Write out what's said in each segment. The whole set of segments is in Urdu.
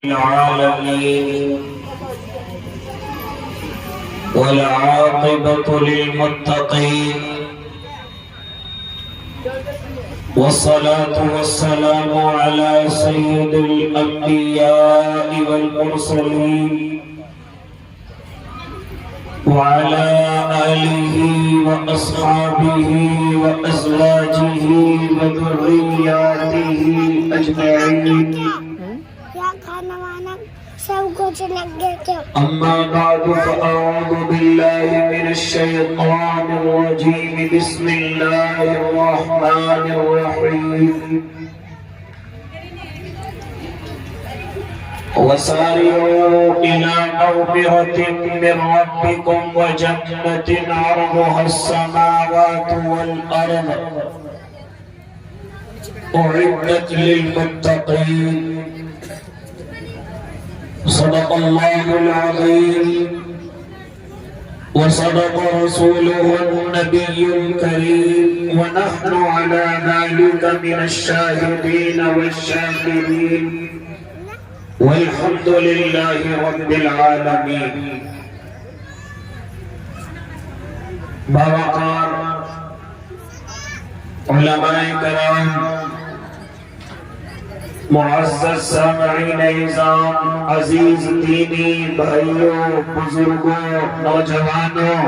العالمين والعاقبة للمتقين والصلاة والسلام على سيد الأنبياء والمرسلين وعلى آله وأصحابه وأزواجه وذرياته أجمعين. أما بعد فأعوذ بالله من الشيطان الرجيم. بسم الله الرحمن الرحيم. وسارعوا إلى مغفرة من ربكم وجنة عرضها السماوات والأرض أعدت للمتقين. صدق الله العظيم وصدق رسوله النبي الكريم ونحن على ذلك من الشاهدين والشاكرين والحمد لله رب العالمين. باوقار علماء کرام، معزز سامعین اعظام، عزیز دینی بھائیوں، بزرگوں، نوجوانوں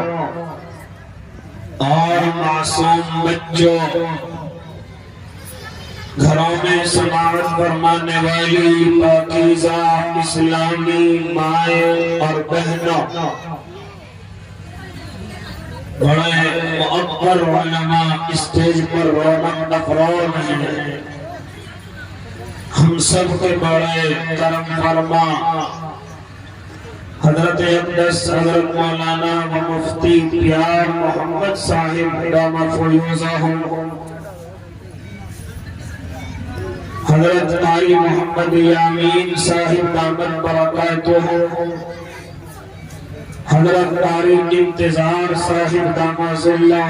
اور معصوم بچوں، گھروں میں سماعت فرمانے والی پاکیزہ اسلامی مائیں اور بہنوں، بڑے معبر علماء اسٹیج پر رونق افروز ہیں، ہم سب کے بڑے کرم فرما حضرت اقدس حضرت مولانا و مفتی پیار محمد صاحب دامت فیوزہم، حضرت قاری محمد یامین صاحب دامت برکاتہ، حضرت قاری انتظار صاحب دامت ظلہ،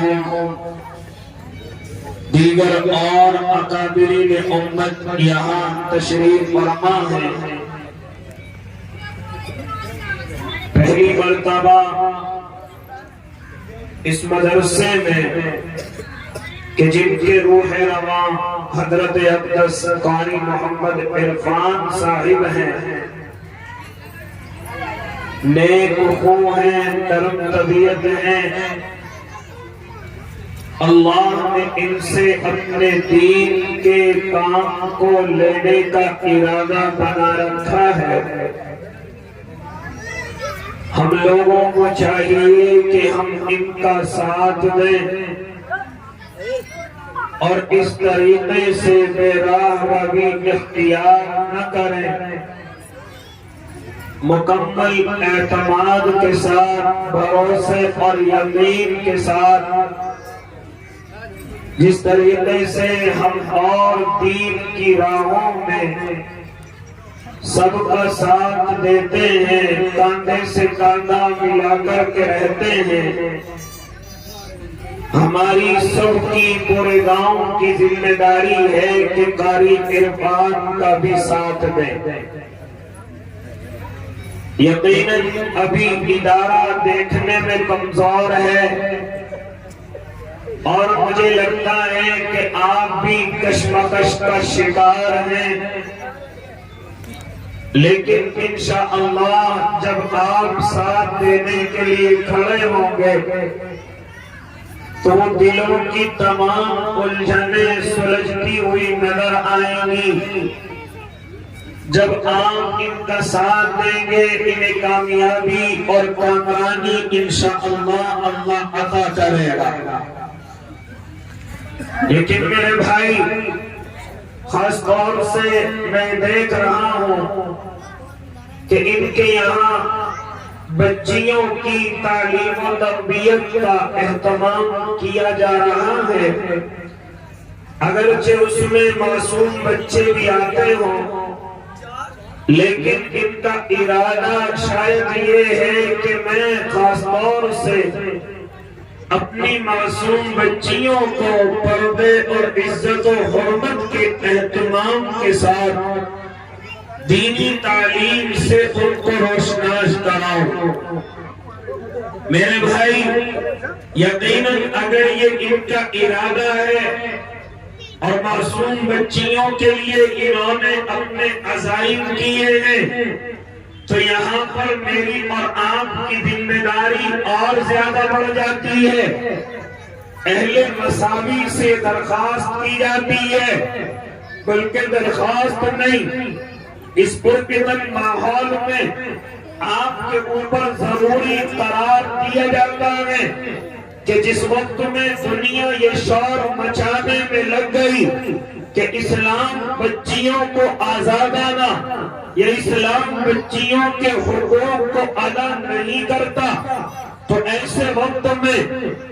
دیگر اور اکابرین امت یہاں تشریف فرما ہیں. پہلی مرتبہ اس مدرسے میں کہ جن کے روح رواں حضرت اقدس قاری محمد عرفان صاحب ہیں، نیک خو ہیں، نرم طبیعت ہیں، اللہ نے ان سے اپنے دین کے کام کو لینے کا ارادہ بنا رکھا ہے. ہم لوگوں کو چاہیے کہ ہم ان کا ساتھ دیں اور اس طریقے سے بے راہ روی اختیار نہ کریں. مکمل اعتماد کے ساتھ، بھروسے اور یقین کے ساتھ جس طریقے سے ہم اور دین کی راہوں میں سب کا ساتھ دیتے ہیں، کاندھے سے کاندھا ملا کر کے رہتے ہیں، ہماری سب کی پورے گاؤں کی ذمہ داری ہے کہ قاری عرفان کا بھی ساتھ دیں. یقیناً ابھی ادارہ دیکھنے میں کمزور ہے اور مجھے لگتا ہے کہ آپ بھی کشمکش کا شکار ہیں، لیکن انشاءاللہ جب آپ ساتھ دینے کے لیے کھڑے ہوں گے تو دلوں کی تمام الجھنیں سلجھتی ہوئی نظر آئیں گی. جب آپ ان کا ساتھ دیں گے انہیں کامیابی اور کامرانی انشاءاللہ اللہ عطا کرے گا. لیکن میرے بھائی، خاص طور سے میں دیکھ رہا ہوں کہ ان کے یہاں بچیوں کی تعلیم و تربیت کا اہتمام کیا جا رہا ہے. اگرچہ اس میں معصوم بچے بھی آتے ہوں، لیکن ان کا ارادہ شاید یہ ہے کہ میں خاص طور سے اپنی معصوم بچیوں کو پردے اور عزت و حرمت کے اہتمام کے ساتھ دینی تعلیم سے ان کو روشناس کراؤ۔ میرے بھائی یقیناً اگر یہ ان کا ارادہ ہے اور معصوم بچیوں کے لیے انہوں نے اپنے عزائم کیے ہیں تو یہاں پر میری اور آپ کی ذمہ داری اور زیادہ بڑھ جاتی ہے۔ اہل مساوی سے درخواست کی جاتی ہے، بلکہ درخواست نہیں، اس پرامن ماحول میں آپ کے اوپر ضروری قرار دیا جاتا ہے کہ جس وقت میں دنیا یہ شور مچانے میں لگ گئی کہ اسلام بچیوں کو آزادانہ یا اسلام بچیوں کے حقوق کو ادا نہیں کرتا، تو ایسے وقت میں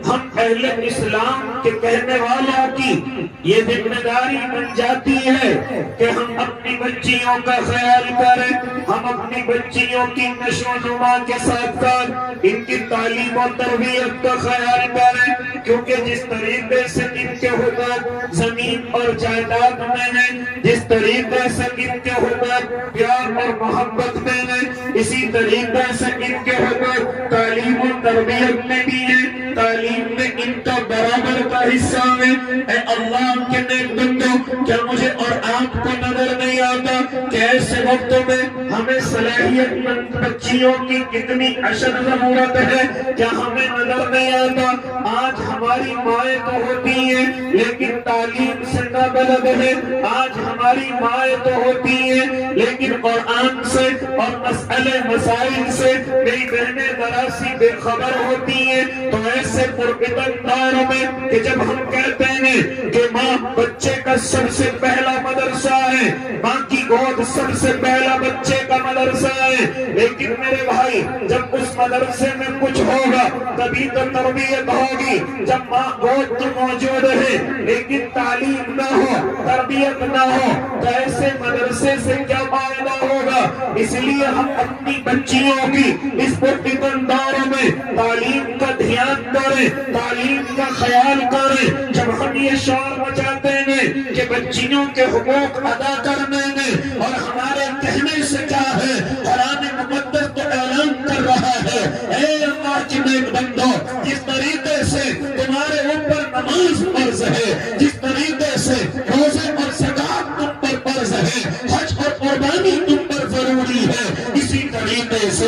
ہم اہل اسلام کے کہنے والوں کی یہ ذمہ داری بن جاتی ہے کہ ہم اپنی بچیوں کا خیال کریں، ہم اپنی بچیوں کی نشو و نما کے ساتھ ساتھ ان کی تعلیم و تربیت کا خیال کریں، کیونکہ جس طریقے سے ان کے حقوق زمین اور جائیداد میں ہیں، جس طریقے سے ان کے حقوق پیار اور محبت میں ہیں، اسی طریقے سے ان کے حقوق تعلیم و تربیت میں بھی ہے، تعلیم میں ان کا برابر کا حصہ ہے۔ اے اللہ کے نیک بندو، کیا مجھے اور آپ کو نظر نہیں آتا کہ ایسے وقتوں میں ہمیں صلاحیت مند بچیوں کی کتنی اشد ضرورت ہے؟ کیا ہمیں نظر نہیں آتا آج ہماری مائیں تو ہوتی ہیں لیکن تعلیم سے نابلد ہے، آج ہماری مائیں تو ہوتی ہیں لیکن قرآن سے اور مسئلے مسائل سے میری بہنیں ذرا سی بے خبر ہوتی ہیں۔ تو ایسے پرامن دور میں کہ جب ہم کہتے ہیں کہ ماں بچے کا سب سے پہلا مدرسہ ہے، ماں کی گود سب سے پہلا بچے کا مدرسہ ہے، لیکن میرے بھائی جب اس مدرسے میں کچھ ہوگا تبھی تو تربیت ہوگی۔ جب ماں گود تو موجود ہے لیکن تعلیم نہ ہو، تربیت نہ ہو، تو ایسے مدرسے سے کیا فائدہ ہوگا؟ اس لیے ہم اپنی بچیوں کی اس پرامن دور میں تعلیم کا دھیان کریں، تعلیم کا خیال کریں۔ جب ہم یہ شور مچاتے ہیں کہ بچیوں کے حقوق ادا کرنے میں اور ہمارے کہنے سے کیا ہے، قرآن مقدس تو اعلان کر رہا ہے، اے اللہ کے نیک بندو، جس طریقے سے تمہارے اوپر نماز فرض ہے، جس طریقے سے روزے اور زکوٰۃ تم پر فرض ہے، حج اور قربانی تم پر ضروری ہے، اسی طریقے سے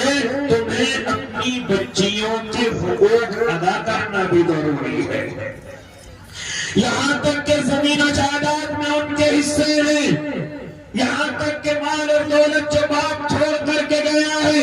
تمہیں اپنی بچیوں کے حقوق ادا کرنا بھی ضروری ہے۔ یہاں تک کہ زمین و جائیداد میں ان کے حصے ہیں، یہاں تک کہ مال اور دولت جو باپ چھوڑ کر کے گیا ہے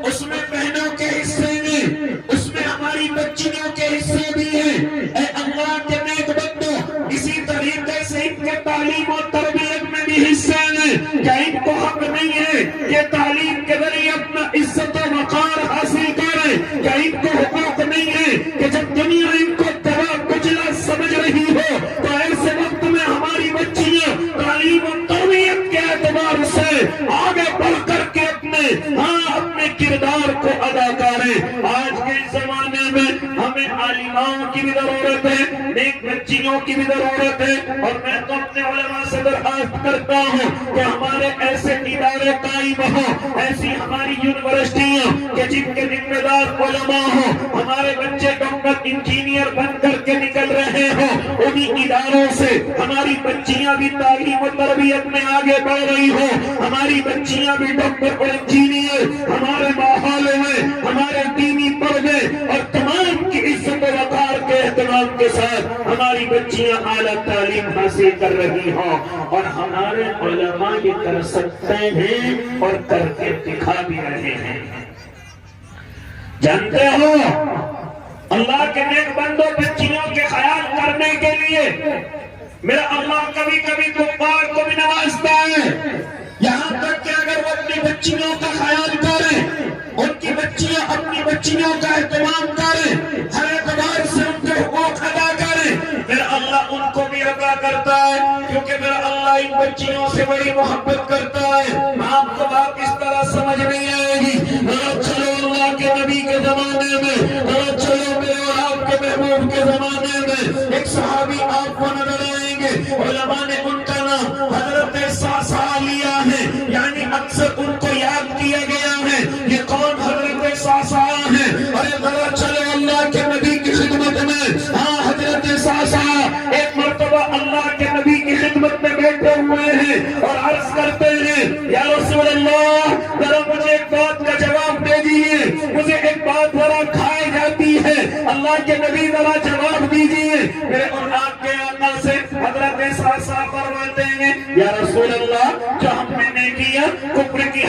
اس میں بہنوں کے حصے ہیں، اس میں ہماری بچیوں کے حصے بھی ہیں۔ اے اللہ کے نیک بندو، اسی طریقے سے ان کے تعلیم اور تربیت میں بھی حصے ہیں۔ کیا ان کو حق نہیں ہے کہ تعلیم کے ذریعے اپنا عزت و وقار حاصل کریں؟ کیا ان کو حقوق نہیں ہے کہ جب دنیا ان کو تباہ کچلا سمجھ رہی ہو تو ایسے وقت میں ہماری بچیاں تعلیم و تربیت کے اعتبار سے آگے بڑھ کر کے اپنے کردار کو ادا کریں؟ آج کے زمانے میں ہمیں عالماؤں کی بھی ضرورت ہے، نیک بچیوں کی بھی ضرورت ہے، اور میں تو اپنے علماء سے درخواست کرتا ہوں کہ ہمارے ایسے ادارے قائم ہوں، ایسی ہماری یونیورسٹیاں کہ جن کے ذمہ دار علماء ہوں، ہمارے بچے ڈاکٹر انجینئر بن کر کے نکل رہے ہوں، انہی اداروں سے ہماری بچیاں بھی تعلیم و تربیت میں آگے بڑھ رہی ہوں، ہماری بچیاں بھی ڈاکٹر اور انجینئر ہمارے ماحول میں ہمارے دینی پردے اور تمام کی عزت و وقار کے اہتمام کے ساتھ ہماری بچیاں اعلیٰ تعلیم حاصل کر رہی ہوں، اور ہمارے علماء یہ کر سکتے ہیں اور کر کے دکھا بھی رہے ہیں۔ جانتے ہو اللہ کے نیک بندوں، بچیوں کے خیال کرنے کے لیے میرا اللہ کبھی کبھی کفار کو بھی نوازتا ہے، یہاں تک کہ اگر وہ اپنی بچیوں کا خیال کریں، ان کی بچیاں اپنی بچیوں کا اہتمام کریں، ہر اعتبار سے ان کے حقوق ادا کریں، میرا اللہ ان کو بھی ادا کرتا ہے، کیونکہ میرا اللہ ان بچیوں سے بڑی محبت کرتا ہے۔ آپ کو بات اس طرح سمجھ نہیں آئے گی، چلو اللہ کے نبی کے زمانے میں، چلو میرے اور آپ کے محبوب کے زمانے میں ایک صحابی آپ کو نظر آئیں گے، علماء نے ان کا نام حضرت ساسا لیا ہے، یعنی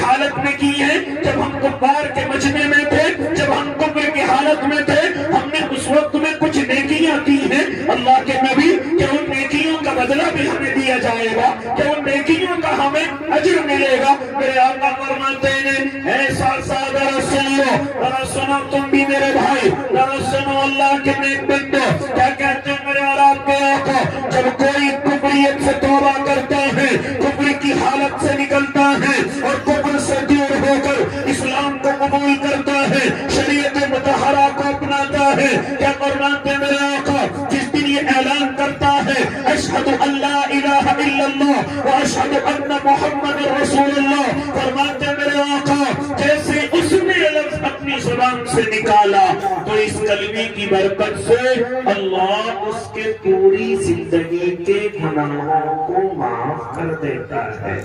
حالت میں کی ہیں، جب ہم کفار کے مجمع میں تھے، جب ہم کفر کی حالت میں تھے، ہم نے اس وقت میں کچھ نیکیاں کی ہیں اللہ کے نبی، کہ ان نیکیوں کا بدلہ بھی ہمیں دیا جائے گا، کہ ان نیکیوں کا ہمیں اجر ملے گا۔ میرے آقا فرماتے ہیں اے ساتھ ذرا سن لو، ذرا سنو تم بھی میرے بھائی، ذرا سنو اللہ کے نیک بندو کیا کہتے ہیں میرے اور آپ کے آقا، جب کوئی کفریت سے توبہ کرتا ہے، کفر کی حالت سے نکلتا ہے اور کفر سے دور ہو کر اسلام کو قبول کرتا ہے، شریعت مطہرہ کو اپناتا ہے، کیا فرماتے ہیں میرے آقا، جس دن یہ اعلان کرتا ہے اشہد ان لا الہ الا اللہ و اشہد ان محمد رسول اللہ، فرماتے ہیں میرے آقا جیسے اس نے لفظ اپنی زبان سے نکالا تو اس کلمے کی برکت سے اللہ اس کے پوری زندگی کے گناہوں کو معاف کر دیتا ہے،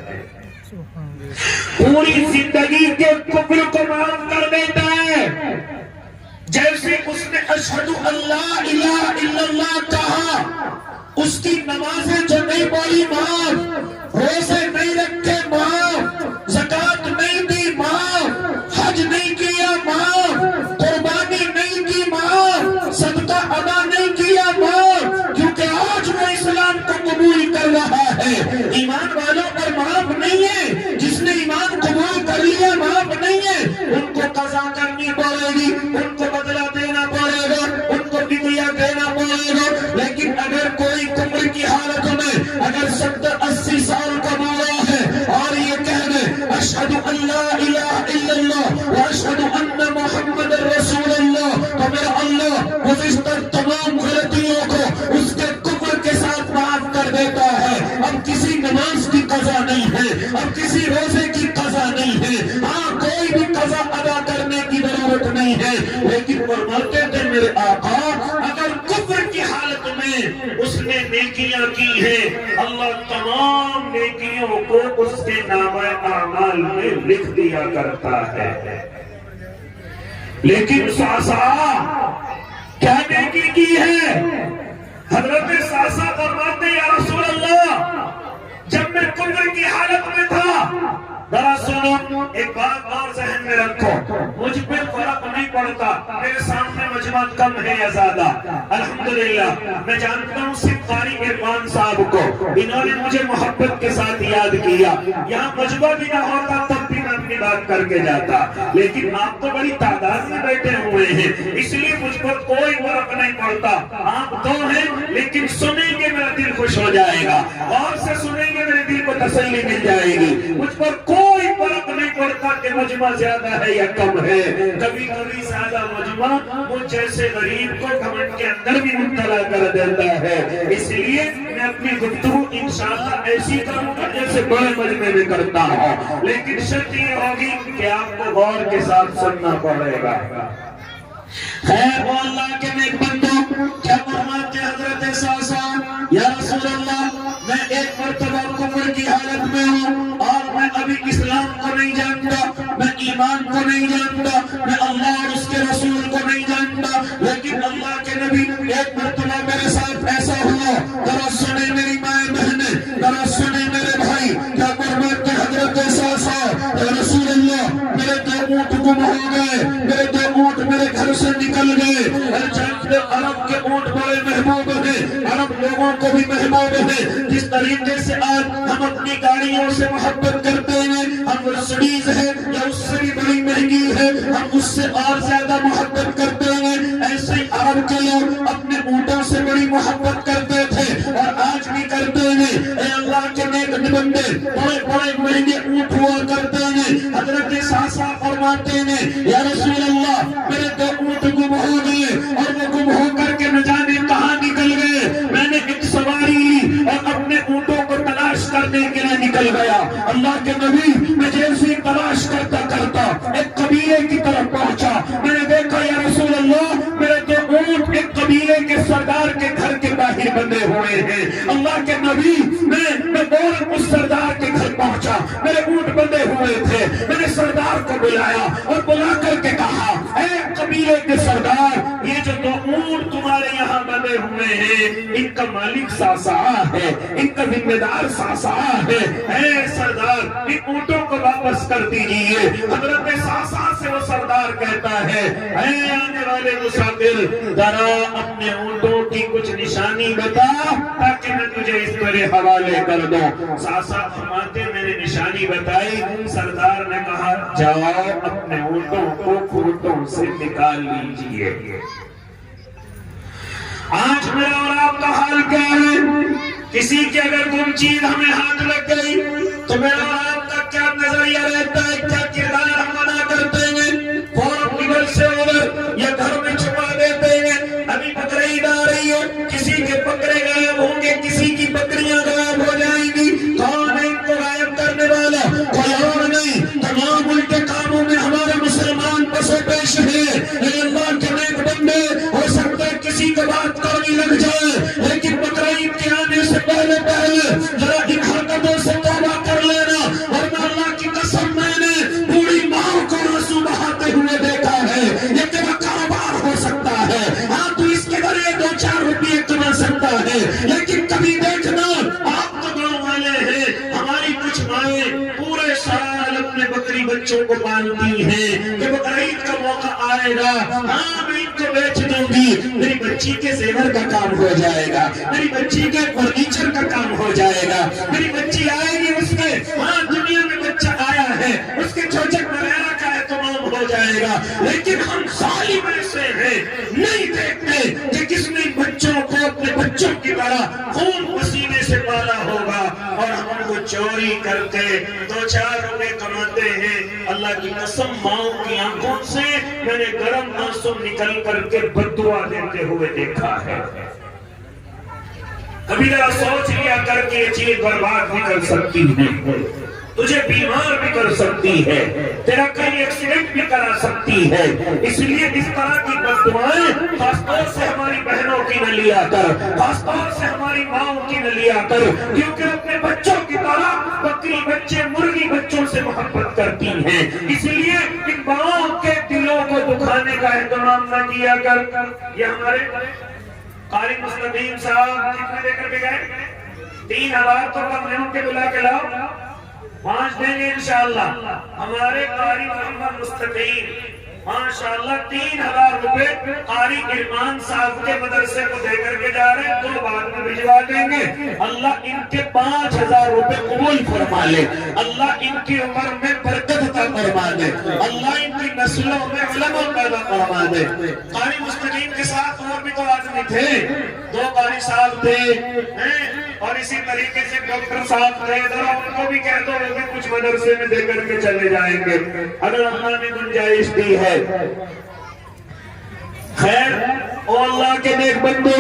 پوری زندگی کے کفر کو معاف کر دیتا ہے۔ جیسے اس نے اشہد ان لا الہ الا اللہ کہا، اس کی نمازیں جو نہیں پڑھی معاف، روزے نہیں رکھے معاف، زکوٰۃ نہیں دی معاف، حج نہیں کیا معاف، قربانی نہیں کی معاف، صدقہ ادا نہیں کیا معاف، کیونکہ آج وہ اسلام کو قبول کر رہا ہے۔ ایمان والوں پر معاف نہیں ہے، جس نے ایمان قبول کر لیا معاف نہیں ہے، ان کو قضا کرنی پڑے گی، ان کو بدلہ دینا پڑے گا، ان کو فدیہ دینا پڑے گا۔ لیکن اگر کوئی کفر کی حالت میں اگر 70-80 سال کا مولا ہے اور یہ کہہ دے اشہد ان لا الہ الا اللہ و اشہد ان محمد رسول اللہ، تو میرا اللہ گزشتہ تمام غلطیوں کو اس کے کفر کے ساتھ معاف کر دیتا ہے۔ اب کسی نماز کی قضا نہیں ہے، اب کسی روزے کی قضا نہیں ہے، ہاں کوئی بھی قضا ادا کرنے کی ضرورت نہیں ہے، لیکن فرماتے تھے میرے آقا اگر کفر کی حالت میں اس نے نیکیاں کی ہیں، اللہ تمام نیکیوں کو اس کے نامہ اعمال میں لکھ دیا کرتا ہے۔ لیکن ساسا کیا نیکی کی ہے؟ حضرت ساسا فرماتے یا رسول اللہ جب میں کفر کی حالت میں تھا، ذرا سنو ایک بات اور ذہن میں رکھو، مجھ پہ فرق نہیں پڑتا میرے سامنے مجمع کم ہے یا زیادہ، الحمدللہ میں جانتا ہوں صرف قاری عرفان صاحب کو، انہوں نے مجھے محبت کے ساتھ یاد کیا، یہاں مجمع بھی نہ ہوتا تب بھی میں اپنی بات کر کے جاتا، لیکن آپ تو بڑی تعداد میں بیٹھے ہوئے ہیں اس لیے مجھ پر کوئی فرق نہیں پڑتا، آپ دو ہیں لیکن سنیں گے میرا دل خوش ہو جائے گا، اور سے سنیں گے میرے دل کو تسلی مل جائے گی، مجھ پر کوئی فرق نہیں پڑتا کہ مجمع زیادہ ہے یا کم ہے، کبھی کبھی زیادہ مجمع مجھ جیسے غریب کو گھمنڈ کے اندر بھی مبتلا کر دیتا ہے، اس لیے میں اپنی گفتگو انشاءاللہ ایسی کروں گا جیسے بڑے مجمع میں کرتا ہوں، لیکن شرط یہ ہوگی کہ آپ کو غور کے ساتھ سننا پڑے گا۔ خیر وہ اللہ کے نیک بندو کیا فرماتے حضرت ساسا یا رسول اللہ میں ایک مرتبہ کفر کی حالت میں ہوں اور میں ابھی اسلام کو نہیں جانتا، میں ایمان کو نہیں جانتا، میں اللہ اور اس کے رسول کو نہیں جانتا، لیکن اللہ کے نبی ایک مرتبہ میرے ساتھ ایسا ہوا، ذرا سنیں میری مائیں بہنیں، ذرا سنیں میرے بھائی کیا فرماتے حضرت ساسا یا رسول اللہ میرے دو اونٹ گم ہو گئے، میرے دو اونٹ میرے گھر سے نکل گئے، جانتے عرب کے اونٹ بڑے محبوب ہیں، عرب لوگوں کو بھی محبوب ہیں، جس طریقے سے آج ہم اپنی گاڑیوں سے محبت کرتے ہیں، ہم مرسڈیز ہے یا اس سے بھی بڑی مہنگی ہے ہم اس سے اور زیادہ محبت کرتے ہیں، ایسے ہی عرب کے لوگ اپنے اونٹوں سے بڑی محبت کرتے تھے اور آج بھی کرتے ہیں۔ اے اللہ کے نیک بندے بڑے بڑے مہنگے اونٹ ہوا کرتے ہیں، حضرت ساسا فرماتے ہیں یا رسول اللہ میرے دو اونٹ گم ہو گئے اور وہ گم ہو کر کے نہ جانے کہاں نکل گئے، میں نے ایک سواری لی اور اپنے اونٹوں کو تلاش کرنے کے لیے نکل گیا، اللہ کے نبی میں جیسے تلاش کرتا کرتا ایک قبیلے کی طرف پہنچا، میں نے دیکھا یا رسول اللہ میرے دو اونٹ ایک قبیلے کے سردار کے گھر کے باہر بندھے ہوئے ہیں، اللہ کے نبی میں فوراً اس سردار کے گھر پہنچا، میرے اونٹ بندھے ہوئے تھے، میں نے سردار کو بلایا اور بلا کر کے کہا اے قبیلے کے سردار یہ جو دو اونٹ تمہارے یہاں بندے ہوئے ہیں ان کا مالک ساسا ہے، ان کا ذمہ دار ساسا ہے، اے سردار ان اونٹوں کو واپس کر دیجیے۔ حضرت ساسا سے وہ سردار کہتا ہے اے آنے والے مسافر ذرا اپنے اونٹوں کی کچھ نشانی بتا تاکہ میں تجھے اس طرح حوالے کر دوں۔ ساسا فرماتے میں نے نشانی بتائی، سردار نے کہا جاؤ اپنے اونٹوں کو کھوٹوں سے نکال لیجئے۔ آج میرا اور آپ کا حال کیا ہے؟ کسی کی اگر گم چیز ہمیں ہاتھ لگ گئی تو میرا اور آپ کا کیا نظریہ رہتا ہے، کیا کردار ہم ادا کرتے ہیں؟ فوراً ادھر سے ادھر یا گھر میں چھپا دیتے ہیں۔ ابھی بقرعید آ رہی ہے، کسی کے بکرے غائب ہوں گے، کسی کی بکریاں غائب ہو جائیں گی، کون ہے ان کو غائب کرنے والا؟ کوئی اور نہیں، تمام الٹے کاموں میں ہمارے مسلمان پسے پیش ہیں۔ اے اللہ کے نیک بندے، ہو سکتا ہے کسی کو بات کرنی لگ جائے لیکن بقرعید کے آنے سے پہلے ذرا ان حرکتوں سے توبہ کر لینا، ورنہ اللہ کی قسم میں نے بوڑھی ماں کو آنسو بہاتے ہوئے دیکھا ہے۔ یہ تیرا کاروبار ہو سکتا ہے، ہاں تو اس کے ذریعے 2-4 روپئے کما سکتا ہے، لیکن کبھی دیکھنا آپ تو گاؤں والے ہیں، ہماری کچھ مائیں پورے سال اپنے بکری بچوں کو پالتی ہیں کہ بقرعید کا موقع آئے گا، ہاں میں ان کو بیچ دوں گی، میری بچی کے زیور کا کام ہو جائے گا، میری بچی کے فرنیچر کا کام ہو جائے گا، میری بچی آئے گی اس کے ہاں دنیا میں بچہ آیا ہے اس کے چوچک وغیرہ کا اہتمام ہو جائے گا۔ لیکن ہم ظالم ایسے ہیں نہیں دیکھتے کہ کس نے بچوں کو اپنے بچوں کی طرح خون پسینے سے پالا ہوگا اور ہم ان کو چوری کرتے 2-4 روپے کماتے ہیں۔ اللہ کی قسم ماؤں کی آنکھوں سے میں نے گرم آنسو نکل کر کے بددعا دیتے ہوئے دیکھا ہے۔ کبھی ذرا سوچ لیا کر کے یہ چیز برباد بھی کر سکتی ہے، تجھے بیمار بھی کر سکتی ہے، تیرا کہیں ایکسیڈنٹ بھی کرا سکتی ہے۔ اس لیے اس طرح کی بددعائیں خاص طور سے ہماری بہنوں کی نہ لیا کر، خاص طور سے ہماری ماؤں کی نہ لیا کر، کیونکہ اپنے بچوں کی طرح بکری بچے مرغی بچوں سے محبت کرتی ہیں۔ اس لیے ان ماؤں کے دلوں کو دکھانے کا اہتمام نہ کیا کر۔ یہ ہمارے قاری مستقیم صاحب کتنے دے کر کے گئے؟ 3000 تو کم ہے، ان کے بلا کے لاؤ، 5 دیں گے انشاءاللہ۔ ہمارے قاری محمد مستقیم ماشاءاللہ 3000 روپے قاری ارمان صاحب کے مدرسے کو دے کر کے جا رہے ہیں، 2 بعد میں بھجوا دیں گے۔ اللہ ان کے 5000 روپے قبول فرما لے، اللہ ان کی عمر میں برکت عطا فرما دے، اللہ ان کی نسلوں میں علماء پیدا فرما دے۔ قاری مستقیم کے ساتھ اور بھی تو آدمی تھے، 2 قاری صاحب تھے اور اسی طریقے سے ڈاکٹر صاحب تھے، ذرا ان کو بھی کہہ دو وہ بھی کچھ مدرسے میں دے کر کے چلے جائیں گے اگر اللہ نے گنجائش دی ہے۔ خیر او اللہ کے نیک بندو،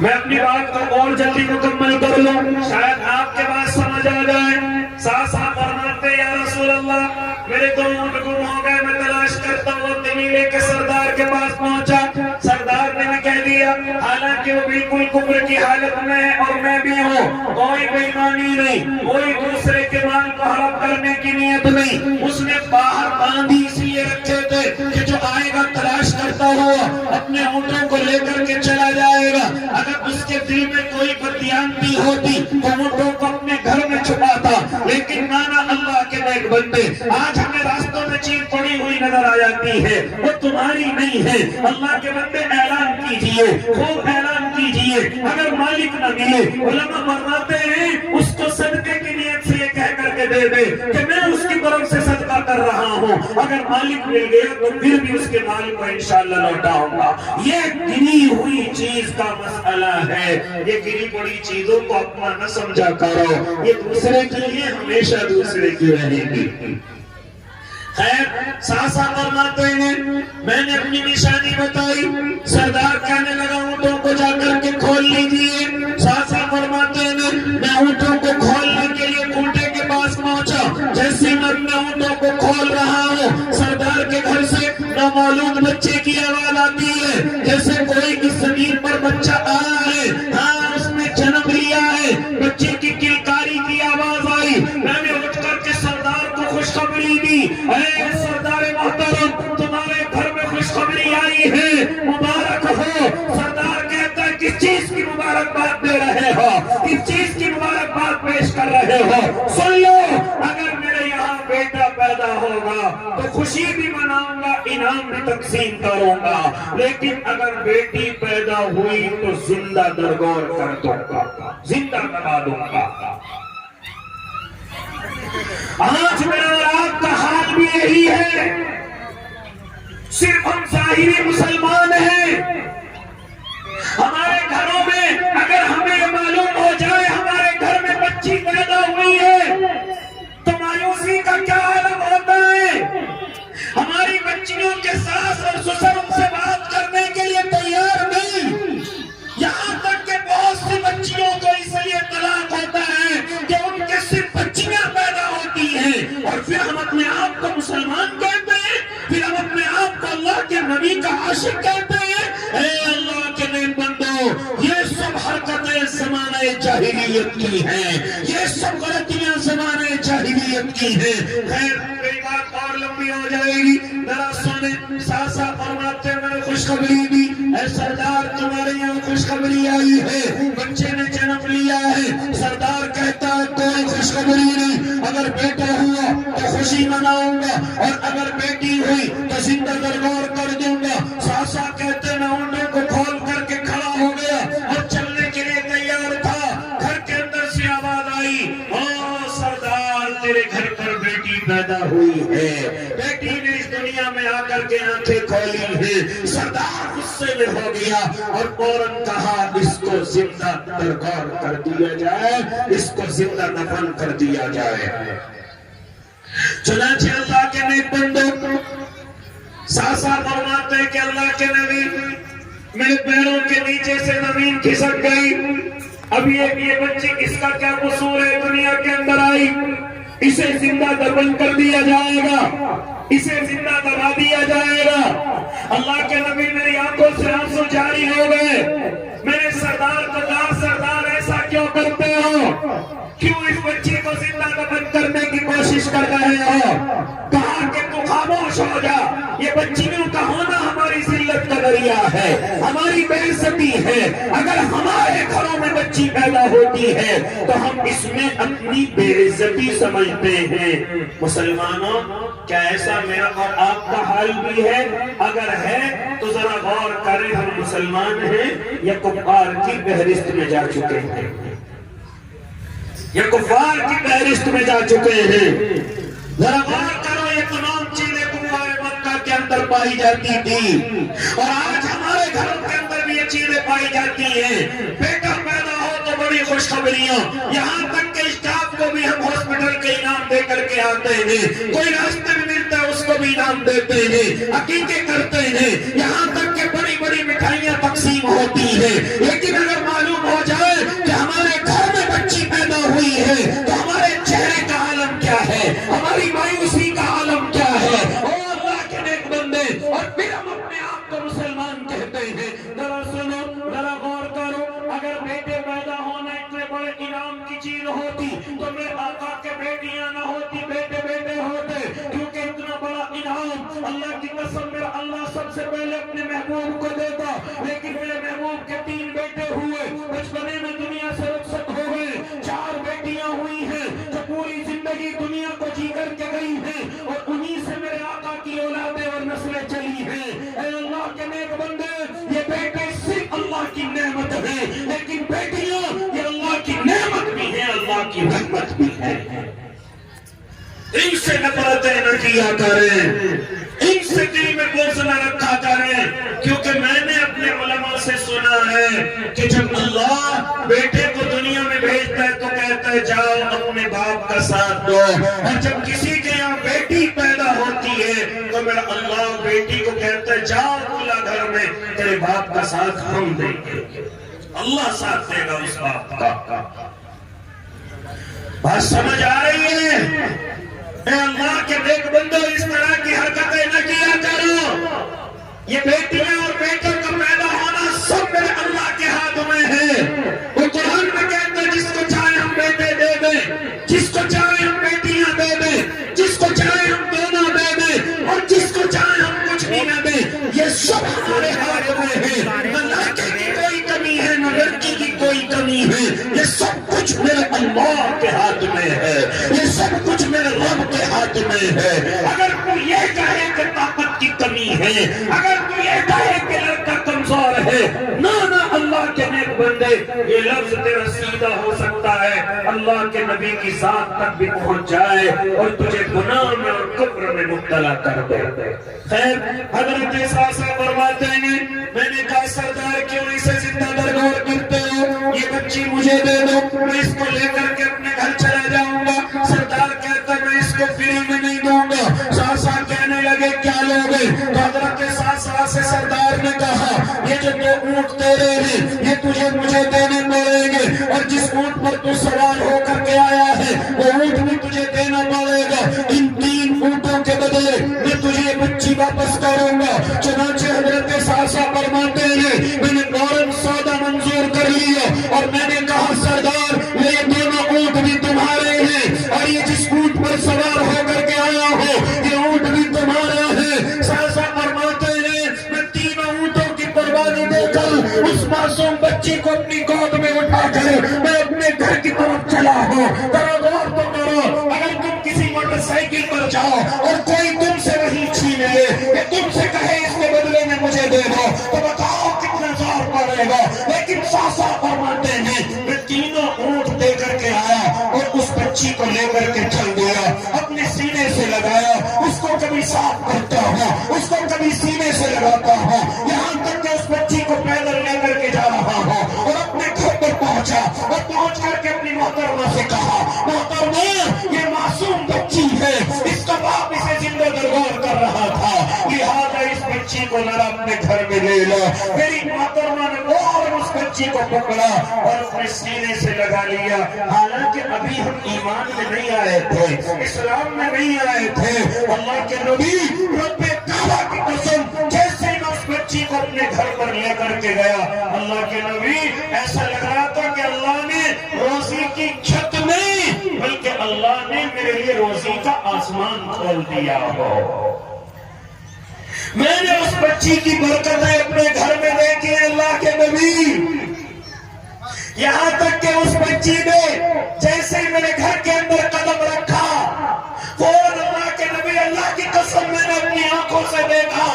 میں اپنی بات کو اور جلدی مکمل کر لوں، شاید آپ کے بات سمجھ آ جائے۔ ساسا فرماتے یا رسول اللہ میرے 2 اونٹ گم ہو گئے، میں تلاش کرتا ہوں۔ قبیلے کے سردار کے پاس پہنچا، سردار نے بھی کہہ دیا حالانکہ وہ بالکل کفر کی حالت میں ہے اور میں بھی ہوں، کوئی بے ایمانی نہیں، کوئی دوسرے کے مال کو حرام کرنے کی نیت نہیں۔ اس نے باہر باندھی اس لیے رکھے تھے کہ جو آئے گا تلاش کرتا ہوا اپنے اونٹوں کو لے کر کے چلا جائے گا، اگر اس کے دل میں کوئی بددیانتی ہوتی تو اونٹوں کو اپنے گھر میں چھپاتا۔ لیکن نانا اللہ کے نیک بندے، آج ہمیں راستوں میں چیز پڑی ہوئی نظر آ جاتی ہے، وہ تمہاری نہیں ہے۔ اللہ کے بندے اعلان کیجئے، خوب اعلان کیجئے، اگر مالک نہ ملے علماء فرماتے ہیں اس کو صدقے کی نیت سے یہ کہہ کر کے دے دے کہ میں اس کی طرف سے صدقہ کر رہا ہوں، اگر مالک مل گیا تو پھر بھی اس کے مالک کو انشاءاللہ لوٹاؤں گا۔ یہ گری ہوئی چیز کا مسئلہ ہے، یہ گری پڑی چیزوں کو اپنا نہ سمجھا کرو، یہ دوسرے کے لیے ہمیشہ دوسرے کی رہے گی۔ خیر ساسا فرماتے ہیں میں نے اپنی نشانی بتائی، سردار کہنے لگا اونٹوں کو جا کر کے کھول لیجئے۔ ساسا فرماتے ہیں میں اونٹوں کو کھولنے کے لیے کھوٹے کے پاس پہنچا، جیسے میں اپنے اونٹوں کو کھول رہا ہوں سردار کے گھر سے نامعلوم بچے کی آواز آتی ہے، جیسے کوئی اس زمین پر بچہ آیا ہے، ہاں اس نے جنم لیا ہے، بچے کی کلکاری کی آواز آئی۔ میں نے اٹھ کر کے سردار کو خوشخبری دی، اے تو خوشی بھی مناؤں گا، انعام بھی تقسیم کروں گا، لیکن اگر بیٹی پیدا ہوئی تو زندہ درگور کر دوں گا، زندہ کرا دوں گا۔ آج میرا اور آپ کا حال بھی یہی ہے، صرف ہم ظاہری مسلمان ہیں۔ ہمارے گھروں میں اگر ہمیں یہ معلوم ہو جائے ہمارے گھر میں بچی پیدا ہوئی ہے تو مایوسی کا کیا عالم ہوتا ہے۔ ہماری بچیوں کے ساس اور سسر ان سے بات کرنے کے لیے تیار نہیں، یہاں تک کہ بہت سی بچیوں کو اس لیے طلاق ہوتا ہے کہ ان کے صرف بچیاں پیدا ہوتی ہیں، اور پھر ہم اپنے آپ کو مسلمان کہتے ہیں، پھر ہم اپنے آپ کو اللہ کے نبی کا عاشق کہتے ہیں۔ اے اللہ کے نیک بندو، یہ سب حرکتیں زمانہ جاہلیت کی ہیں، یہ سب غلطیاں زمانہ جاہلیت کی ہیں۔ خیر کوئی بات اور لمبی ہو جائے گی، ذرا سنیں۔ ساسا فرماتے میں خوشخبری دی، اے سردار تمہارے یہاں خوشخبری آئی ہے، بچے نے جنم لیا ہے۔ سردار کہتا ہے کوئی خوشخبری نہیں، اگر بیٹا ہوا تو خوشی مناؤں گا، اور اگر بیٹی ہوئی تو زندہ درگور کر دوں گا۔ ساسا کہتے میں اونٹوں کو کھول کر کے کھڑا ہو گیا اور چلنے کے لیے تیار تھا، گھر کے اندر سے آواز آئی، او سردار تیرے گھر پر بیٹی پیدا ہوئی ہے۔ بیٹی نے اس دنیا میں آ کر کے آنکھیں کھولی ہیں۔ سردار غصے میں ہو گیا اور فوراً کہا اس کو زندہ درگور کر دیا جائے، اس کو زندہ دفن کر دیا جائے۔ چنانچہ اللہ کے نیک بندو، ساسا فرماتے کہ اللہ کے نبی میرے پیروں کے نیچے سے زمین کھسک گئی، اب یہ بچی اس کا کیا قصور ہے، دنیا کے اندر آئی، اسے زندہ دفن کر دیا جائے گا، اسے زندہ دبا دیا جائے گا۔ اللہ کے نبی میری آنکھوں سے آنسو جاری ہو گئے۔ میرے سردار کو کہا سردار ایسا کیوں کرتے ہو، کیوں اس بچی کو زندہ دفن کرنے کی کوشش کر رہے ہو؟ کہا کہ تو خاموش ہو جا، یہ بچیوں کا ہونا ہماری ذلت کا ذریعہ ہے، ہماری بے عزتی ہے۔ اگر ہمارے گھروں میں بچی پیدا ہوتی ہے تو ہم اس میں اپنی بے عزتی سمجھتے ہیں۔ مسلمانوں، کیا ایسا میرا اور آپ کا حال بھی ہے؟ اگر ہے تو ذرا غور کریں، ہم مسلمان ہیں یا کفار کی فہرست میں جا چکے ہیں، یا کفار کی فہرست میں جا چکے ہیں؟ ذرا غور کرو، یہ تمام چیزیں کفار مکہ کے اندر پائی جاتی تھی، اور آج ہمارے گھروں کے اندر بھی یہ چیزیں پائی جاتی ہیں۔ بیٹا پیدا ہو تو بڑی خوشخبریاں، یہاں تک کہ اسٹاف کو بھی ہم ہاسپٹل کے انعام دے کر کے آتے ہیں، کوئی راستے میں ملتا ہے اس کو بھی انعام دیتے ہیں، عقیقے کرتے ہیں، یہاں تک کہ بڑی بڑی مٹھائیاں تقسیم ہوتی ہیں۔ لیکن اگر معلوم ہو جائے کہ ہمارے گھر میں بچی پیدا ہوئی ہے تو ہمارے چہرے کا عالم کیا ہے، ہماری مایوسی کا عالم کیا ہے۔ اور اللہ کے نیک بندے، اور پھر ہم اپنے آپ کو مسلمان کہتے ہیں۔ ذرا سنو، ذرا غور کرو، اگر بیٹے پیدا ہونا اتنے بڑے انعام کی چیز ہوتی تو میرے آقا کے بیٹیاں نہ ہوتی، بیٹے بیٹے ہوتے، کیونکہ اتنا بڑا انعام اللہ کی قسم میرا اللہ سب سے پہلے اپنے محبوب کو دیتا، لیکن میرے محبوب کے 3 بیٹے ہوئے، بچپنے میں دنیا سے رخصت ہو گئے، 4 بیٹیاں ہوئی ہیں جو پوری زندگی دنیا کو جی کر کے گئی ہیں، اور انہی سے میرے آقا کی اولادیں اور نسلیں چلی ہیں۔ اے اللہ کے نیک بندے، یہ بیٹے صرف اللہ کی نعمت ہے، لیکن بیٹیاں یہ اللہ کی نعمت بھی ہے، اللہ کی رحمت بھی ہے۔ ان سے نفرتیں نہ کیا کریں، ان سے دل میں بغض نہ رکھا کریں، کیونکہ میں نے اپنے علماء سے سنا ہے کہ جب اللہ بیٹے کو دنیا میں بھیجتا ہے تو کہتا ہے جاؤ اپنے باپ کا ساتھ دو، اور جب کسی کے یہاں بیٹی پیدا ہوتی ہے تو میرا اللہ بیٹی کو کہتا ہے جاؤ بولا گھر میں تیرے باپ کا ساتھ ہم دیں گے، اللہ ساتھ دے گا اس باپ کا۔ بات سمجھ آ رہی ہے؟ اے اللہ کے نیک بندو، اس طرح کی حرکتیں نہ کیا کرو۔ یہ بیٹیاں اور بیٹوں کا پیدا ہونا سب میرے اللہ کے ہاتھ میں ہے۔ وہ قرآن میں کہتے ہیں جس کو چاہے ہم بیٹے دے دیں، جس کو چاہے ہم بیٹیاں دے دیں، جس کو چاہے ہم دونوں دے دیں، اور جس کو چاہے ہم کچھ بھی نہ دیں، یہ سب ہمارے ہاتھ میں ہے۔ نہ لڑکے کی کوئی کمی ہے، نہ لڑکی کی کوئی کمی ہے، یہ سب کچھ میرے اللہ کے ہاتھ میں ہے، یہ سب کچھ میرے رب کے ہاتھ میں ہے۔ اگر کوئی ہیں. اگر تو یہ کہے کہ لڑکا کمزور ہے، نہ اللہ کے نیک بندے، یہ لفظ تیرا سیدھا ہو سکتا ہے، اللہ کے نبی کی ذات تک بھی پہنچ جائے اور تجھے گناہ میں اور کفر میں مبتلا کر دے. خیر، حضرت ساسا فرماتے ہیں میں نے کہا سردار کیوں اسے زندہ درگور کرتے ہو، یہ بچی مجھے دے دو، میں اس کو لے کر کے اپنے گھر چلا جاؤں گا. سردار کہتا میں اس کو فری میں نہیں دوں گا. ساسا کہنے لگے کیا لوگے؟ تو حضرت ساسا سے سردار نے کہا یہ جو دو اونٹ تیرے ہیں یہ تجھے مجھے دینے پڑیں گے، اور جس اونٹ پر تو سوار ہو کر کے آیا ہے وہ اونٹ بھی تجھے دینا پڑے گا. ان 3 اونٹوں کے بدلے میں تجھے بچی واپس کروں گا. چنانچہ حضرت ساسا فرماتے ہیں میں نے فوراً سودا منظور کر لیا اور میں نے کہا سردار یہ دونوں اونٹ بھی تمہارے ہیں اور یہ جس اونٹ پر سوار ہو کر کے آیا ہو یہ اونٹ بھی تمہارا ہے. ساسا فرماتے ہیں میں 3 اونٹوں کی قربانی دے کر اس معصوم بچی کو اپنی گود میں اٹھا کر میں اپنے گھر کی طرف چلا ہوں. ذرا غور تو کرو، اگر تم کسی موٹر سائیکل پر جاؤ اور کوئی تم سے وہی چھین لے کہ تم سے کہے اس کے بدلے میں مجھے دے دو تو بتاؤ کتنا زور پڑے گا. لیکن ساسا فرماتے ہیں میں 3 اونٹ دے کر کے آیا اور اس بچی کو لے کر کے چل گیا، اپنے سینے سے لگایا، اس کو کبھی صاف کرتا ہوں، اس کو کبھی سینے سے لگاتا ہوں، یہاں تک کہ اس بچی کو پیدل لے کر کے جا رہا ہوں. اور اپنے گھر پر پہنچا اور پہنچ کر کے اپنی محترمہ سے کہا محترمہ یہ معصوم بچی ہے، اس کا باپ اسے زندہ درگور کر رہا تھا، لہٰذا اس بچی کو ذرا اپنے گھر میں لے لو. میری محترمہ نے اور اس بچی کو پکڑا اور اپنے سینے سے لگا لیا. حالانکہ ابھی ہم ایمان میں نہیں آئے تھے، اسلام میں نہیں آئے تھے. اللہ کے نبی رب کعبہ کی قسم جیسے میں اس بچی کو اپنے گھر پر لے کر کے گیا، اللہ کے نبی ایسا لگ رہا تھا کہ اللہ نے روزی کی چھت نہیں بلکہ اللہ نے میرے لیے روزی کا آسمان کھول دیا ہو. میں نے اس بچی کی برکتیں اپنے گھر میں دیکھی اللہ کے نبی، یہاں تک کہ اس بچی نے جیسے ہی میرے گھر کے اندر قدم رکھا فوراً اللہ کے نبی اللہ کی قسم میں نے اپنی آنکھوں سے دیکھا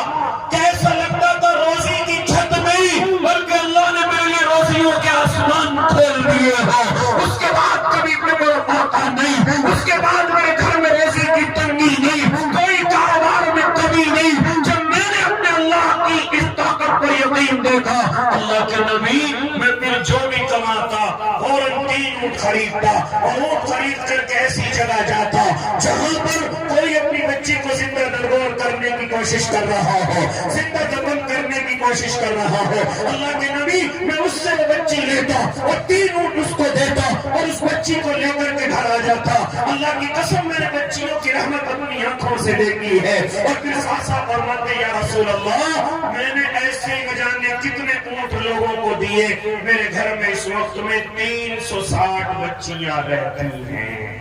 کیسا لگتا تھا روزی کی چھت نہیں بلکہ اللہ نے میرے لیے روزیوں کے آسمان کھول دیے ہیں. اس کے بعد کبھی کوئی موقع نہیں، اس کے بعد میرے گھر میں روزی کی تنگی نہیں، کوئی کاروبار میں کمی نہیں. جب میں نے اپنے اللہ کی اس طاقت پر یقین دیکھا اللہ کے نبی میں پھر جو بھی کماتا فوراً 3 اونٹ خریدتا اور اونٹ خرید کر کے ایسی جگہ جاتا جہاں پر کوئی اپنی بچی کو زندہ درگور کرنے کی کوشش کر رہا ہو، زندہ دفن کرنے کی کوشش کر رہا ہو. اللہ کے نبی میں اس سے وہ بچی لیتا اور 3 اونٹ اس کو دیتا اور اس بچی کو لے کر کے گھر آ جاتا. اللہ کی قسم میں نے بچیوں کی رحمت اپنی آنکھوں سے دیکھی ہے. اور پھر ساسا فرماتے یا رسول اللہ میں نے ایسے نہ جانے کتنے اونٹ لوگوں کو دیے، میرے گھر میں اس وقت میں 360 بچیاں رہتی ہیں.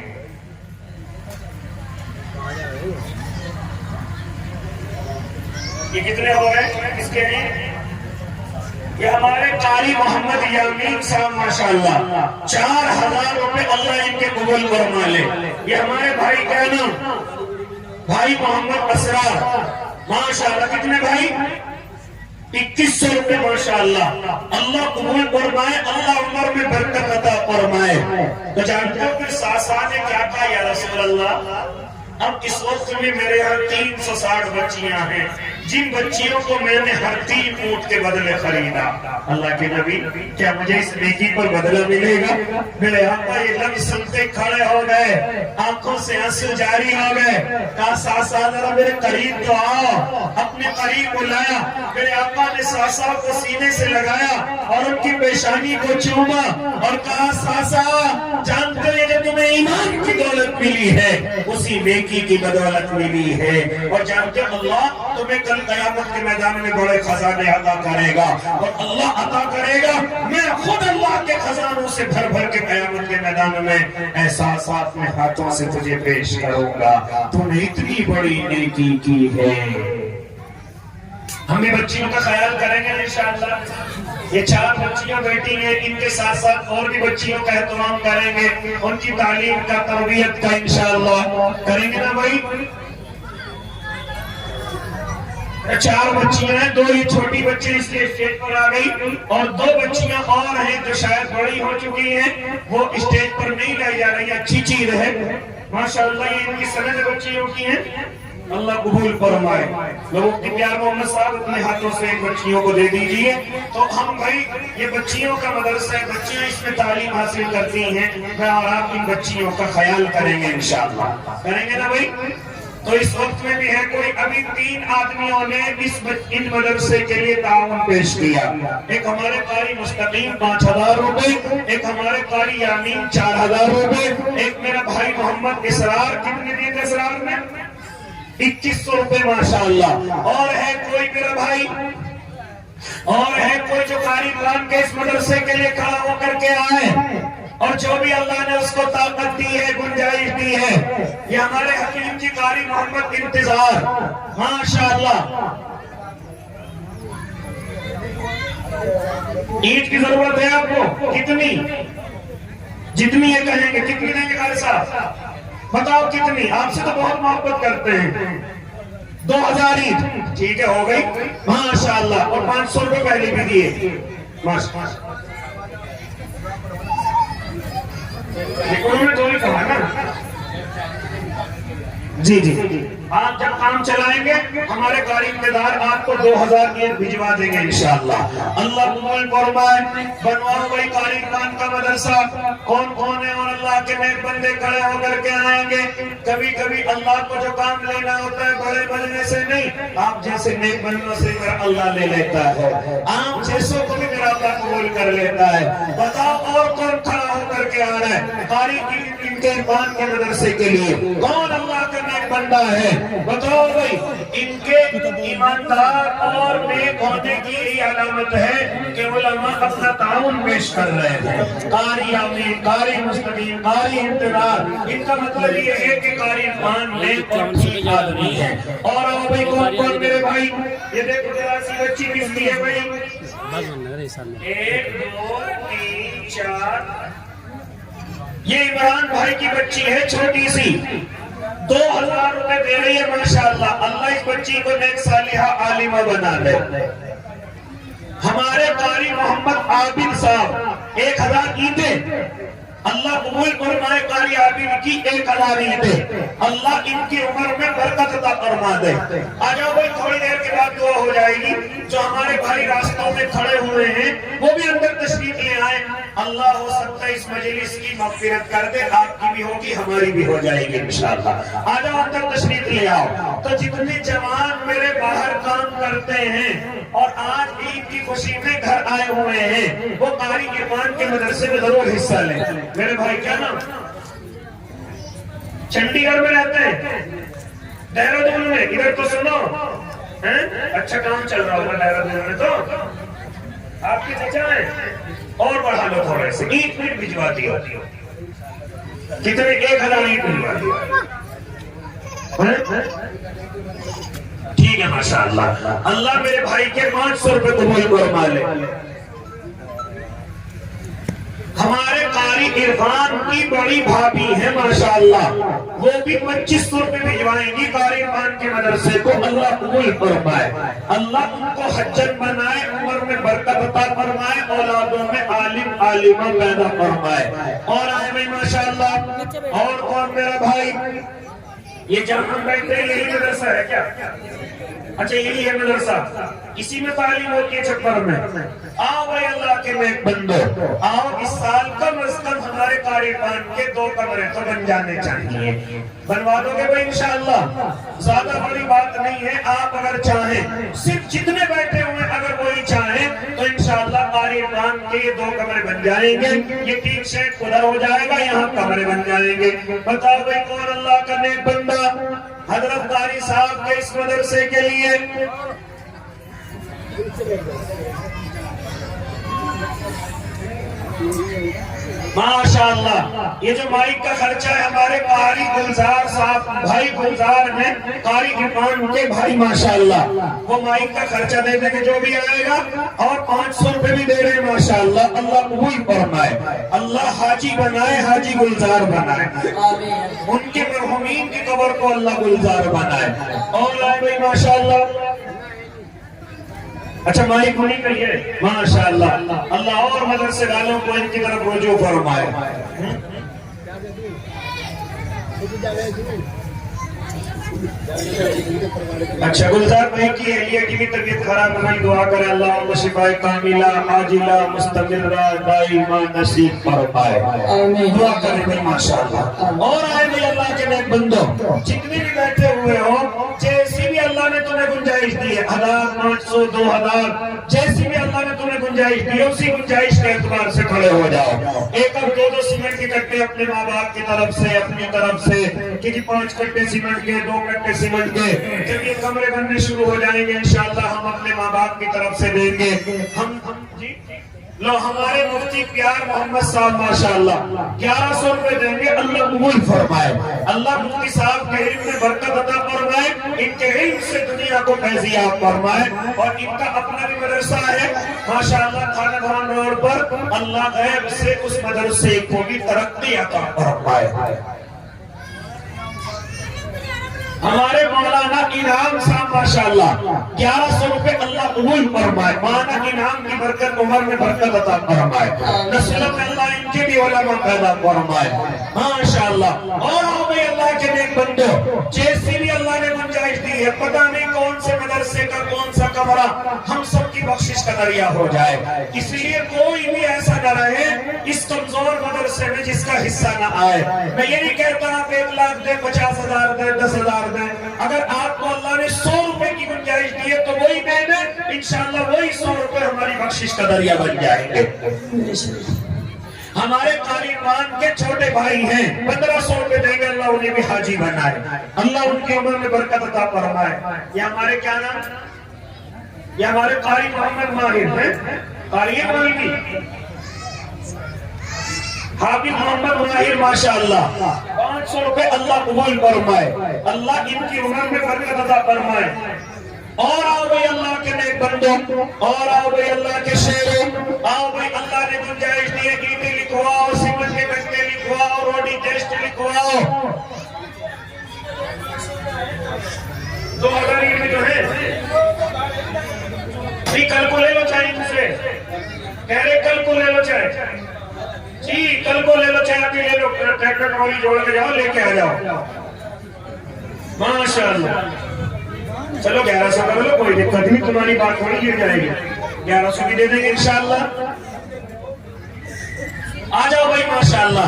یہ کتنے ہو گئے اس کے لیے؟ یہ ہمارے قاری محمد یامین صاحب ماشاءاللہ 4000 روپے اللہ ان کے قبول فرما لے. یہ ہمارے بھائی کہنا بھائی محمد اسرار ماشاءاللہ کتنے بھائی 2100 روپے ماشاءاللہ اللہ قبول فرمائے، اللہ عمر میں برکت عطا فرمائے. تو جانتے ہو پھر ساسا نے کیا کہا یا رسول اللہ اب اس وقت میں میرے یہاں 360 بچیاں ہیں، جن بچیوں کو میں نے ہر 3 اونٹ کے بدلے خریدا. اللہ کے نبی کیا مجھے اس نیکی پر بدلہ ملے گا؟ میرے آقا یہ لفظ سنتے کھڑے ہو گئے، آنکھوں سے آنسو جاری ہو گئے. کہا ساسا ذرا میرے قریب تو آؤ. اپنے قریب بلایا، میرے آقا نے ساسا کو سینے سے لگایا اور ان کی پیشانی کو چوما اور کہا ساسا جانتے ہو یہ تمہیں ایمان کی دولت ملی ہے اسی نیکی کی بدولت ملی ہے، اور جانتے اللہ تمہیں کل قیامت کے میدان میں بڑے خزانے عطا کرے گا. اور اللہ عطا کرے گا میں خود اللہ کے خزانوں سے بھر بھر کے قیامت کے میدان میں احساسات میں ہاتھوں سے تجھے پیش کروں گا. تم نے اتنی بڑی نیکی کی ہے. ہم بھی بچیوں کا خیال کریں گے انشاءاللہ. یہ 4 بچیاں بیٹی ہیں، ان کے ساتھ ساتھ اور بھی بچیوں کا اہتمام کریں گے، ان کی تعلیم کا تربیت کا انشاءاللہ کریں گے نا بھائی. 4 بچیاں ہیں، 2 یہ چھوٹی بچی اس لیے اسٹیج پر آ گئی، اور 2 بچیاں اور ہیں جو شاید بڑی ہو چکی ہیں، وہ اسٹیج پر نہیں لائی جا رہی، اچھی چیز ہے ماشاءاللہ، یہ ان کی سند بچیوں کی ہیں، اللہ قبول فرمائے۔ لوگوں کی پیار محمد صاحب اپنے ہاتھوں سے بچیوں کو دے دیجئے۔ تو ہم بھائی یہ بچیوں کا مدرسہ ہے، بچیاں اس میں تعلیم حاصل کرتی ہیں، میں اور آپ ان بچیوں کا خیال کریں گے انشاءاللہ، کریں گے نا بھائی؟ تو اس وقت میں بھی ہے کوئی، ابھی 3 آدمیوں نے ان مدرسے کے لیے تعاون پیش کیا، ایک ہمارے قاری مستقیم 5000 روپے، ایک ہمارے قاری یامین 4000 روپے، ایک میرا بھائی محمد اسرار، کتنے دیے تھے اسرار میں؟ 2100 روپے ماشاءاللہ، اور ہے کوئی میرا بھائی، اور ہے کوئی جو قاری قرآن کے اس مدرسے کے لیے کھڑا ہو کر کے آئے، اور جو بھی اللہ نے اس کو طاقت دی ہے، گنجائش دی ہے، یہ ہمارے حکیم جی قاری محمد انتظار ماشاءاللہ۔ اینٹ کی ضرورت ہے آپ کو کتنی؟ جتنی یہ کہیں گے، کتنی دیں گے قاری صاحب؟ بتاؤ کتنی؟ آپ سے تو بہت محبت کرتے ہیں۔ 2000 اینٹ ٹھیک ہے، ہو گئی ماشاءاللہ، اور 500 روپے پہلے بھی دیے ماشاءاللہ۔ انہوں نے تو ہی کہا نا جی جی، آپ جب کام چلائیں گے ہمارے قاری انتظار آپ کو 2000 اینٹ بھجوا دیں گے انشاءاللہ، اللہ قبول فرمائے۔ بنواؤ بھائی قاری قرآن کا مدرسہ، کون کون ہے اور اللہ کے نیک بندے کھڑے ہو کر کے آئیں گے؟ کبھی کبھی اللہ کو جو کام لینا ہوتا ہے بڑے بننے سے نہیں، آپ جیسے نیک بندوں سے میرا اللہ لے لیتا ہے، آپ جیسوں کو بھی میرا اللہ قبول کر لیتا ہے۔ بتاؤ اور کون کھڑا ہو کر کے آ رہا ہے قاری قرآن کے مدرسے کے لیے؟ کون اللہ کا نیک بندہ ہے؟ بتاؤ بھائی، ان کے ایماندار اور نیک ہونے کی یہ علامت ہے کہ علماء اپنا تعاون پیش کر رہے ہیں۔ قاری یامین، قاری مستقیم، قاری انتظار، ان کا مطلب یہ ہے کہ قاری قرآن نیک اور ٹھیک آدمی ہے۔ اور آؤ بھائی کون کون میرے بھائی، یہ دیکھو ذرا سی بچی کس کی ہے بھائی؟ 1 2 3 4، یہ عمران بھائی کی بچی ہے چھوٹی سی، 2000 روپے دے رہی ہے ماشاءاللہ، اللہ اس بچی کو نیک صالحہ عالمہ بنا دے۔ ہمارے قاری محمد عابد صاحب 1000 اینٹیں، اللہ قبول فرمائے قاری عابد کی 1000 اینٹیں، اللہ ان کی عمر میں برکت عطا فرما دے۔ آ جاؤ بھائی، تھوڑی دیر کے بعد دعا ہو جائے گی، جو ہمارے بھائی راستوں میں کھڑے ہوئے ہیں وہ بھی اندر تشریف لے آئیں، اللہ ہو سکتا ہے اس مجلس کی مغفرت کر دے، آپ کی بھی ہوگی ہماری بھی ہو جائے گی انشاءاللہ۔ آ جاؤ اندر تشریف لے آؤ۔ تو جتنے جوان میرے باہر کام کرتے ہیں اور آج عید کی خوشی میں گھر آئے ہوئے ہیں، وہ قاری قرآن کے مدرسے میں ضرور حصہ لیں۔ میرے بھائی کیا نام؟ چنڈی گڑھ میں رہتے ہیں، دہرادون میں، ادھر تو سنو اچھا کام چل رہا ہوگا دہرادون میں، تو آپ کی چچا ہے، اور بڑھا لو تھوڑے سے، اینٹ بھجوا دیا، کتنے؟ 1000 اینٹ بھجوا دیا، ٹھیک ہے ماشاءاللہ، اللہ میرے بھائی کے 500 روپے قبول فرما لے۔ ہمارے قاری عرفان کی بڑی بھابھی ہے ماشاءاللہ، وہ بھی 2500 روپے بھجوائیں گی قاری عرفان کے مدرسے کو، اللہ قبول فرمائے، اللہ ان کو حجت بنائے، عمر میں برکت عطا فرمائے، اولادوں میں عالم عالمہ پیدا فرمائے۔ اور آئے بھائی ماشاءاللہ، اور کون میرا بھائی؟ یہ جہاں ہم بیٹھتے ہیں یہی مدرسہ ہے کیا؟ اچھا یہی ہے مدرسہ، اسی میں تعلیم ہوتی ہے چھپر میں۔ آؤ بھائی اللہ کے نیک بندو، آؤ اس سال کم از کم ہمارے قاری قرآن کے 2 کمرے تو بن جانے چاہیے، بنوا دو گے بھائی انشاءاللہ؟ زیادہ بڑی بات نہیں ہے، آپ اگر چاہیں، صرف جتنے بیٹھے ہوئے اگر وہی چاہیں تو انشاءاللہ قاری قرآن کے یہ 2 کمرے بن جائیں گے، یہ 3 شیڈ کھلا ہو جائے گا، یہاں کمرے بن جائیں گے۔ بتاؤ بھائی کون اللہ کا نیک بندہ حضرت قاری صاحب کے اس مدرسے کے لیے؟ ماشاءاللہ، یہ جو مائک کا خرچہ ہے ہمارے قاری گلزار صاحب، بھائی گلزار ہیں قاری قرآن کے بھائی ماشاءاللہ، وہ مائک کا خرچہ دے دیں گے جو بھی آئے گا، اور 500 روپے بھی دے رہے ہیں ماشاءاللہ، اللہ قبول فرمائے، اللہ حاجی بنائے، حاجی گلزار بنائے، ان کے مرحومین کی قبر کو اللہ گلزار بنائے۔ اور آئے بھائی ماشاءاللہ، اچھا مائک کو نہیں کہیے ماشاءاللہ اللہ اور مدرسے والوں کو ان کی طرف رجوع فرمائے اچھا گلزار بھائی کی اہلیہ کی بھی طبیعت خراب نہیں دعا کرے اللہ ان کو شفاء کاملہ عاجلہ مستمرہ دائمہ نصیب فرمائے دعا کرے بھائی ماشاءاللہ اور آئے بھائی اللہ کے نیک بندوں جتنے بھی بیٹھے ہوئے ہو جیسی بھی اللہ نے تمہیں گنجائش دی ہے 1500 2000 جیسی بھی اللہ نے تمہیں گنجائش دی ہے اسی گنجائش کے اعتبار سے کھڑے ہو جاؤ ایک اب 2 سیمنٹ کے کٹے اپنے ماں باپ کی طرف سے اپنی طرف سے کہ 5 کٹے سیمنٹ کے 2 کٹے سیمنٹ کے جب یہ کمرے بننے شروع ہو جائیں گے انشاءاللہ ہم اپنے ماں باپ کی طرف سے دیں گے ہم جی لو ہمارے مفتی پیار محمد صاحب ماشاءاللہ 1100 روپے دیں گے اللہ قبول فرمائے اللہ مفتی صاحب کے علم میں برکت عطا فرمائے ان کے علم سے دنیا کو فیضیاب فرمائے اور ان کا اپنا بھی مدرسہ ہے ماشاءاللہ خانہ دھان روڈ پر اللہ غیب سے اس مدرسے کو بھی ترقی عطا فرمائے ہمارے مولانا انعام صاحب ماشاءاللہ 1100 روپے اللہ قبول فرمائے مانا انعام کی برکت عمر میں برکت عطا فرمائے نسل میں اللہ ان کے بھی علماء پیدا فرمائے ماشاءاللہ اور ہمیں اللہ کے نیک بندوں جیسی بھی اللہ نے گنجائش دی ہے پتہ نہیں کون سے مدرسے کا کون سا کمرہ ہم سب کی بخشش کا ذریعہ ہو جائے اس لیے کوئی بھی ایسا نہ رہے اس کمزور مدرسے میں جس کا حصہ نہ آئے میں یہ نہیں کہتا آپ 1 لاکھ دیں 50,000 دیں 10,000 اگر آپ کو اللہ نے 100 روپے کی گنجائش دی ہے تو وہی دے دیں انشاءاللہ وہی 100 روپے ہماری بخشش کا ذریعہ بن جائیں گے ہمارے قاری خان کے چھوٹے بھائی ہیں 1500 روپے دیں گے اللہ انہیں بھی حاجی بنائے اللہ ان کی عمر میں برکت عطا فرمائے یہ ہمارے کیا نام یہ ہمارے قاری محمد ماہر ہیں قاری ماہر حافظ محمد ماہر ماشاءاللہ 500 روپے اللہ قبول فرمائے اللہ ان کی عمر میں برکت عطا فرمائے اور آؤ بھائی اللہ کے نیک بندوں اور آؤ بھائی اللہ کے شیروں آؤ بھائی اللہ نے گنجائش دی ہے اینٹیں لکھواؤ سیمنٹ کے کٹے لکھواؤ روڈی ٹیسٹ لکھواؤ 2000 میں جو ہے کل کو لے لو چاہیے دوسرے کہہ رہے کل کو لے لو چاہیے جی کل کو لے لو چاہیے ابھی لے لو ٹریکٹر ٹرالی جوڑ کے جاؤ لے کے آ جاؤ ماشاءاللہ چلو 1100 کر لو کوئی دقت نہیں تمہاری بات تھوڑی گر جائے گی 1100 بھی دے دیں گے انشاءاللہ آ جاؤ بھائی ماشاءاللہ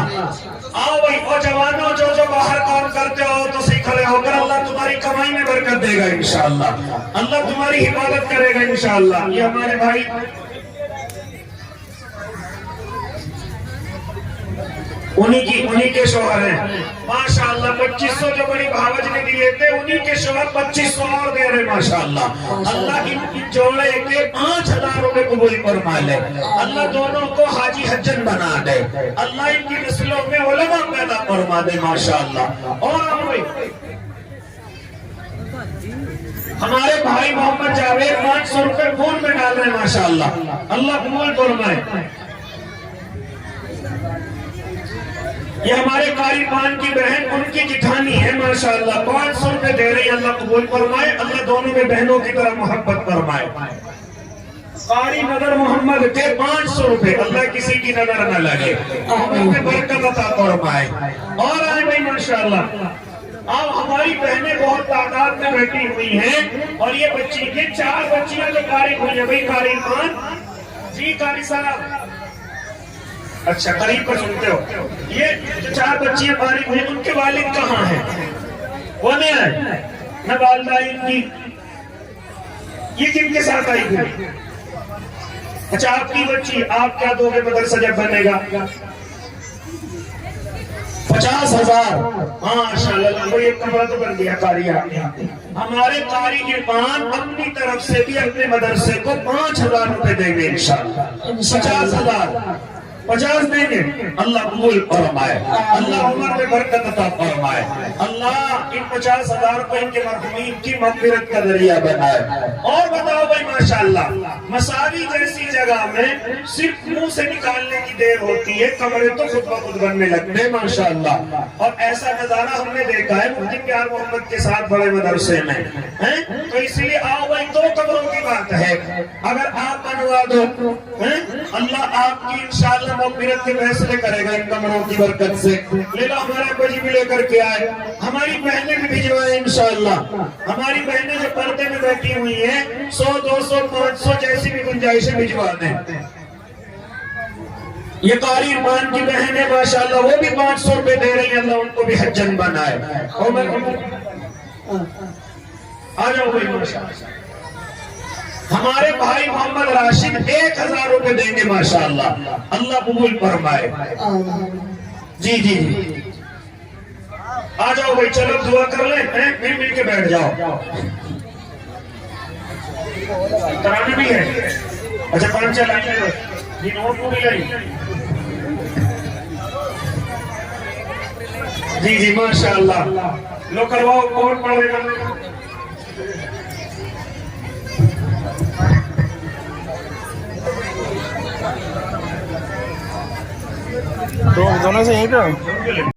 آؤ بھائی اور جوانوں جو باہر کام کرتے ہو تو صحیح کھڑے ہو کر اللہ تمہاری کمائی میں برکت دے گا انشاءاللہ اللہ تمہاری حفاظت کرے گا انشاءاللہ یہ ہمارے بھائی انہی کے شوہر ہیں ماشاءاللہ 2500 جو بڑی بھاوج نے دیے تھے انہی کے شوہر 2500 اور دے رہے ماشاءاللہ اللہ ان جوڑے کے 5000 روپے قبول فرما لے اللہ دونوں کو حاجی حجن بنا دے اللہ ان کی نسلوں میں علماء پیدا فرما دے ماشاءاللہ اور ہمارے بھائی محمد جاوید 500 روپے فون میں ڈال رہے ہیں ماشاءاللہ اللہ قبول فرمائے یہ ہمارے قاری خان کی بہن ان کی جٹھانی ہے ماشاءاللہ 500 روپے دے رہی اللہ قبول فرمائے اللہ دونوں میں بہنوں کی طرح محبت فرمائے قاری نظر محمد کے 500 روپے اللہ کسی کی نظر نہ لگے ان میں برکت عطا فرمائے اور آئے بھائی ماشاءاللہ اب ہماری بہنیں بہت تعداد میں بیٹھی ہوئی ہیں اور یہ بچی یہ 4 بچیاں جو قاری ہوئی ہیں بھائی قاری خان جی قاری صاحب اچھا قریب پر سنتے ہو یہ جو 4 بچیاں قاری ہوئی ان کے والد کہاں ہیں وہ نہیں آئے نہ والدہ ان کی یہ کن کے ساتھ آئی ہوئی اچھا آپ کی بچی آپ کیا دو گے مدرسہ جب بنے گا 50,000 ماشاءاللہ وہ ایک کمرہ تو بن گیا قاری ہمارے قاری عرفان اپنی طرف سے بھی اپنے مدرسے کو 5,000 روپے دیں گے انشاءاللہ 50,000 50 دیں گے اللہ قبول فرمائے اللہ عمر میں برکت عطا فرمائے اللہ ان 50,000 روپے ان کے مرحومین کی مغفرت کا ذریعہ بنائے اور بتاؤ بھائی ماشاءاللہ مساوی جیسی جگہ میں صرف منہ سے نکالنے کی دیر ہوتی ہے کمرے تو خود بخود بننے لگتے ہیں ماشاءاللہ اور ایسا نظارہ ہم نے دیکھا ہے مفتی پیار محمد کے ساتھ بڑے مدرسے میں تو اس لیے آؤ بھائی 2 کمروں کی بات ہے، اگر آپ بنوا دو اللہ آپ کی انشاءاللہ مغفرت کے فیصلے کرے گا ان کمروں کی برکت سے۔ لے لو ہمارے کو جی بھی لے کر کے آئے، ہماری بہنیں بھی بھجوائیں انشاءاللہ، ہماری بہنیں جو پردے میں بیٹھی ہوئی ہیں 100 200 500 جیسی بھی گنجائشیں بھجوا دیں۔ یہ قاری ایمان کی بہنیں ماشاءاللہ وہ بھی 500 روپے دے رہی ہیں، اللہ ان کو بھی حجن بنائے۔ آ جاؤ بھائی ماشاءاللہ، ہمارے بھائی محمد راشد 1000 روپے دیں گے ماشاءاللہ، اللہ قبول فرمائے۔ جی جی آ جاؤ بھائی، چلو دعا کر لیں، مل کے بیٹھ جاؤ۔ ترانے بھی ہے، اچھا 5 چلائیں گے جی، نوٹ پوری لئی جی جی ماشاءاللہ، لو کرواؤ کون پڑھ رہے گا؟ دونوں سے یہیں پہ